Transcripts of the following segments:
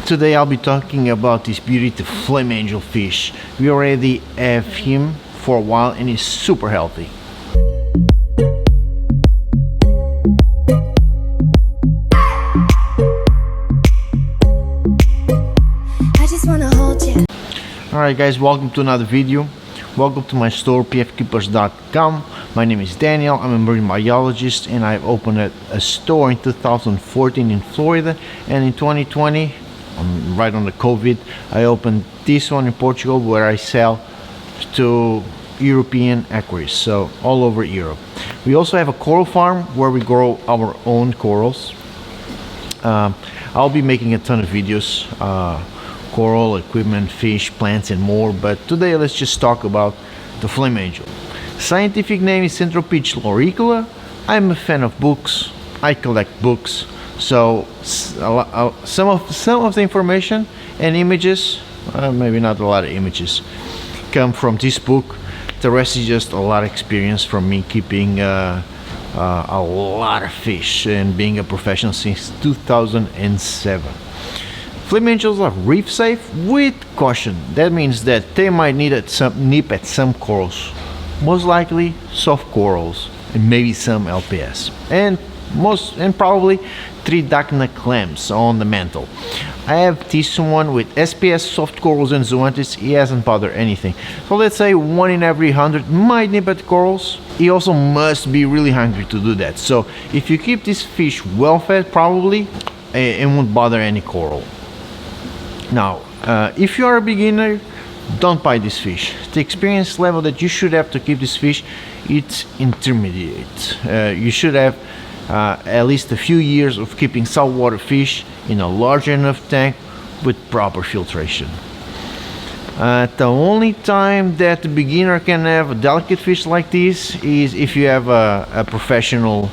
Today I'll be talking about this beauty, the Flame Angelfish. We already have him for a while and he's super healthy. Alright guys, welcome to another video. Welcome to my store, pfkeepers.com. My name is Daniel, I'm a marine biologist and I've opened a store in 2014 in Florida, and in 2020, right on the COVID, I opened this one in Portugal where I sell to European aquarists, so all over Europe. We also have a coral farm where we grow our own corals. I'll be making a ton of videos, coral, equipment, fish, plants and more, but today let's just talk about the Flame Angel. Scientific name is Centropyge loricula. I'm a fan of books, I collect books, so some of the information and images, maybe not a lot of images, come from this book. The rest is just a lot of experience from me keeping a lot of fish and being a professional since 2007. Flame Angels are reef safe with caution. That means that they might need nip at some corals, most likely soft corals and maybe some LPS, and probably 3 Dacna clams on the mantle. I have this one with SPS, soft corals and zoanthus. He hasn't bothered anything. So let's say 1 in every 100 might nip at corals. He also must be really hungry to do that. So if you keep this fish well fed, probably it won't bother any coral. Now, if you are a beginner, don't buy this fish. The experience level that you should have to keep this fish, it's intermediate. You should have at least a few years of keeping saltwater fish in a large enough tank with proper filtration. The only time that the beginner can have a delicate fish like this is if you have a professional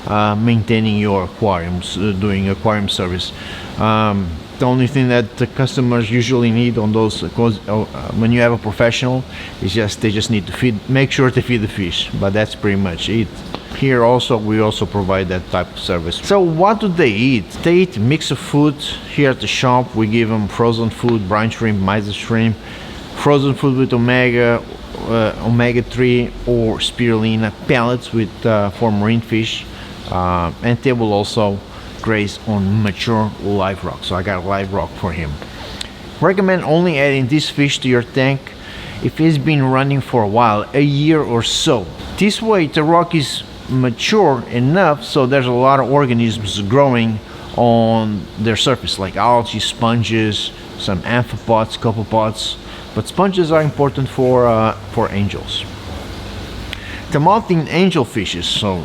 maintaining your aquariums, doing aquarium service. The only thing that the customers usually need on those, when you have a professional, is they just need to make sure to feed the fish, but that's pretty much it. Here also we also provide that type of service. So what do they eat? They eat a mix of food. Here at the shop we give them frozen food, brine shrimp, mysis shrimp, frozen food with omega-3 or spirulina, pellets with for marine fish, and they will also graze on mature live rock. So I got a live rock for him. Recommend only adding this fish to your tank if it's been running for a while, a year or so. This way the rock is mature enough so there's a lot of organisms growing on their surface, like algae, sponges, some amphipods, copepods, but sponges are important for angels. The mountain angelfishes, so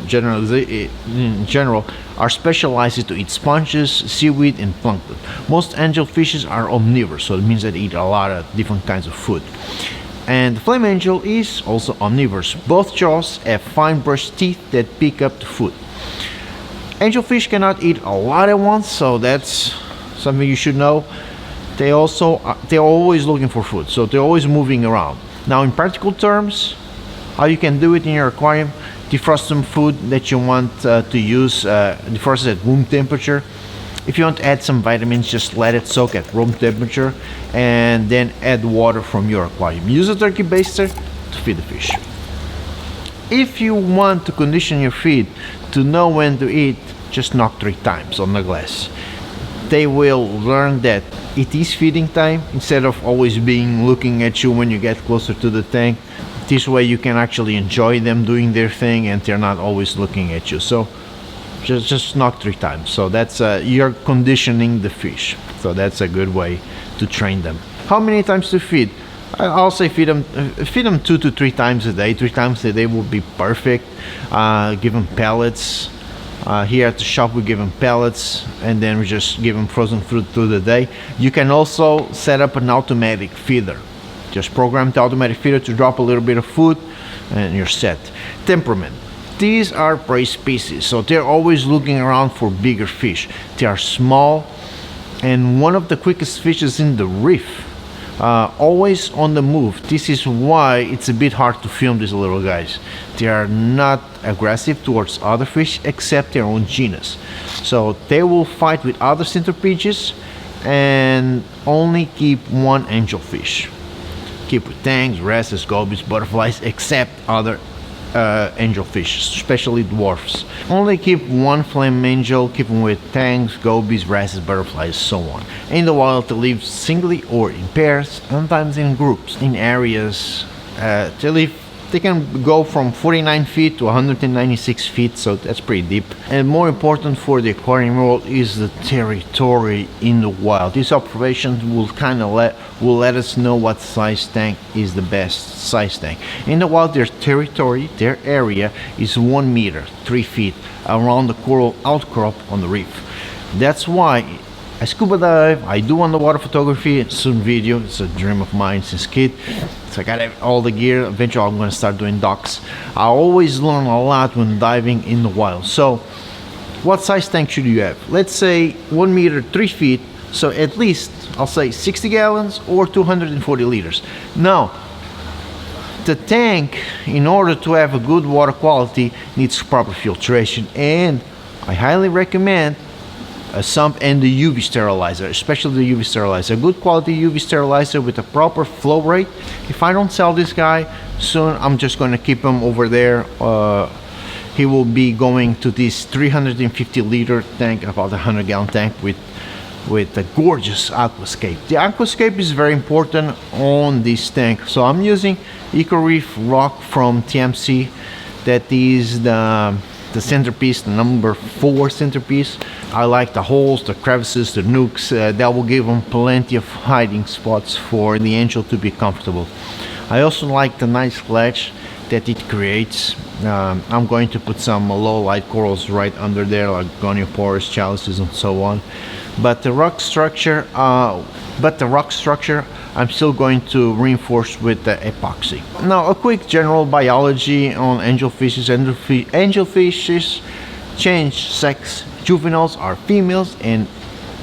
in general, are specialized to eat sponges, seaweed and plankton. Most angelfishes are omnivores, so it means that they eat a lot of different kinds of food. And the flame angel is also omnivorous. Both jaws have fine brushed teeth that pick up the food. Angelfish cannot eat a lot at once, so that's something you should know. They're always looking for food, so they're always moving around. Now, in practical terms, how you can do it in your aquarium: defrost some food that you want to use, defrost it at room temperature. If you want to add some vitamins, just let it soak at room temperature and then add water from your aquarium. Use a turkey baster to feed the fish. If you want to condition your feed to know when to eat, just knock 3 times on the glass. They will learn that it is feeding time instead of always looking at you when you get closer to the tank. This way you can actually enjoy them doing their thing and they're not always looking at you. So just knock 3 times. So that's you're conditioning the fish. So that's a good way to train them. How many times to feed? I'll say feed them 2 to 3 times a day. 3 times a day will be perfect. Give them pellets. Here at the shop we give them pellets, and then we just give them frozen fruit through the day. You can also set up an automatic feeder. Just program the automatic feeder to drop a little bit of food and you're set. Temperament. These are prey species, so they're always looking around for bigger fish. They are small and one of the quickest fishes in the reef. Always on the move. This is why it's a bit hard to film these little guys. They are not aggressive towards other fish except their own genus. So they will fight with other centropyges and only keep one angelfish. Keep with tanks, wrestles, gobies, butterflies, except other angelfish, especially dwarfs. Only keep one flame angel, keep them with tanks, gobies, wrestles, butterflies, so on. In the wild, they live singly or in pairs, sometimes in groups. In areas, they can go from 49 feet to 196 feet, so that's pretty deep. And more important for the aquarium world is the territory in the wild. These observations will kind of let us know what size tank is the best size tank. In the wild, their territory, their area is 1 meter, 3 feet around the coral outcrop on the reef. That's why I scuba dive, I do underwater photography, soon video. It's a dream of mine since kid. So I got all the gear. Eventually I'm going to start doing docks. I always learn a lot when diving in the wild. So what size tank should you have? Let's say 1 meter, 3 feet. So at least I'll say 60 gallons or 240 liters. Now, the tank, in order to have a good water quality, needs proper filtration, and I highly recommend a sump and the UV sterilizer, especially the UV sterilizer. A good quality UV sterilizer with a proper flow rate. If I don't sell this guy soon, I'm just going to keep him over there. He will be going to this 350 liter tank, about a 100 gallon tank with a gorgeous aquascape. The aquascape is very important on this tank. So I'm using Eco Reef rock from TMC. That is the centerpiece, the number 4 centerpiece. I like the holes, the crevices, the nooks. That will give them plenty of hiding spots for the angel to be comfortable. I also like the nice ledge that it creates. I'm going to put some low light corals right under there, like gonioporus, chalices, and so on. But the rock structure, I'm still going to reinforce with the epoxy. Now, a quick general biology on angelfishes. Angelfishes change sex. Juveniles are females, and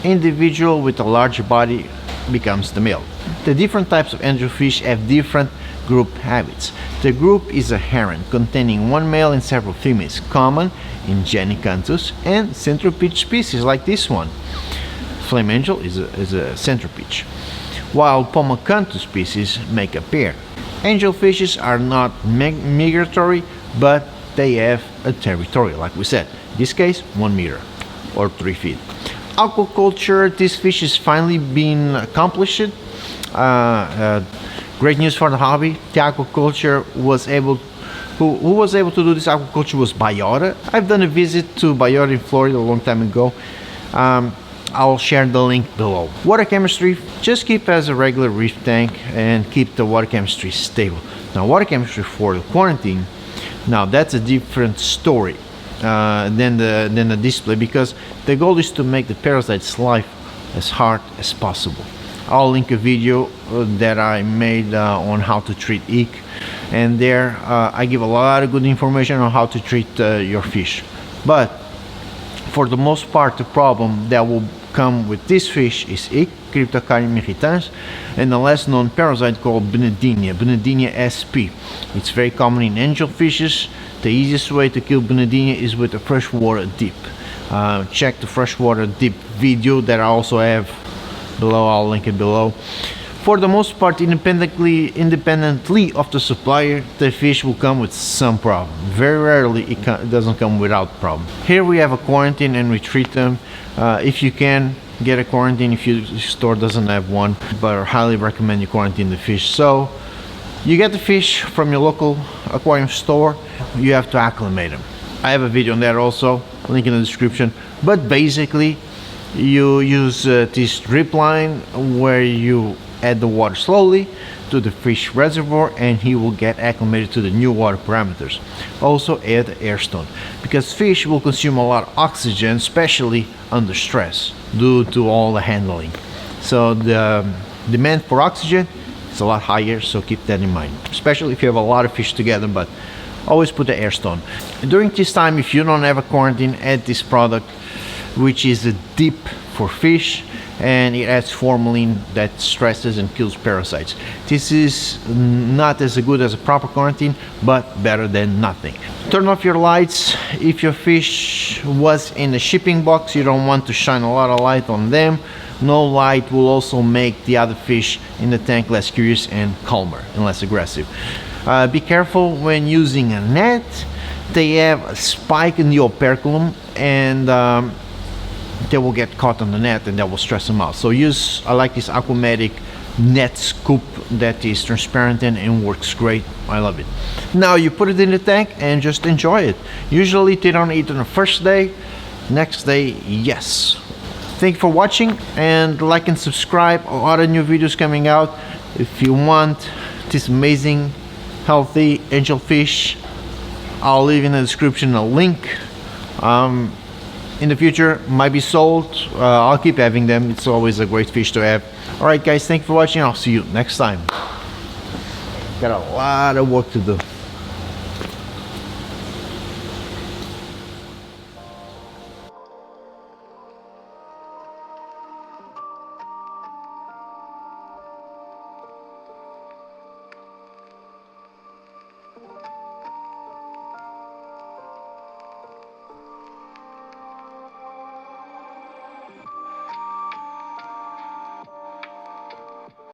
individual with a larger body becomes the male. The different types of angelfish have different group habits. The group is a harem containing one male and several females, common in Genicanthus and centropyge species like this one. Flame angel is a centropyge, while Pomacanthus species make a pair. Angelfishes are not migratory, but they have a territory, like we said. In this case, 1 meter or 3 feet. Aquaculture, this fish is finally being accomplished. Great news for the hobby. The aquaculture was able, who was able to do this aquaculture was Biota. I've done a visit to Biota in Florida a long time ago. I'll share the link below. Water chemistry, just keep as a regular reef tank and keep the water chemistry stable. Now, water chemistry for the quarantine, now that's a different story than the display, because the goal is to make the parasite's life as hard as possible. I'll link a video that I made on how to treat ick, and there I give a lot of good information on how to treat your fish. But for the most part, the problem that will come with this fish is ick, Cryptocarion irritans, and the less known parasite called Benedinia sp. It's very common in angelfishes. The easiest way to kill Benedinia is with a freshwater dip. Check the freshwater dip video that I also have below. I'll link it below. For the most part, independently of the supplier, the fish will come with some problem. Very rarely it doesn't come without problem. Here we have a quarantine and we treat them. If you can, get a quarantine if your store doesn't have one, but I highly recommend you quarantine the fish. So you get the fish from your local aquarium store, you have to acclimate them. I have a video on that also, link in the description. But basically, you use this drip line where you add the water slowly to the fish reservoir, and he will get acclimated to the new water parameters. Also add airstone, because fish will consume a lot of oxygen, especially under stress due to all the handling. So the demand for oxygen is a lot higher, so keep that in mind, especially if you have a lot of fish together. But always put the airstone. During this time, if you don't have a quarantine, add this product, which is a dip for fish, and it adds formalin that stresses and kills parasites. This is not as good as a proper quarantine, but better than nothing. Turn off your lights. If your fish was in a shipping box, you don't want to shine a lot of light on them. No light will also make the other fish in the tank less curious and calmer and less aggressive. Be careful when using a net. They have a spike in the operculum, and they will get caught on the net and that will stress them out. So I like this Aclimate net scoop that is transparent and works great. I love it. Now you put it in the tank and just enjoy it. Usually they don't eat on the first day. Next day, yes. Thank you for watching, and like and subscribe. Other new videos coming out. If you want this amazing healthy angelfish, I'll leave in the description a link. In the future, might be sold. I'll keep having them. It's always a great fish to have. Alright guys, thank you for watching. I'll see you next time. Got a lot of work to do.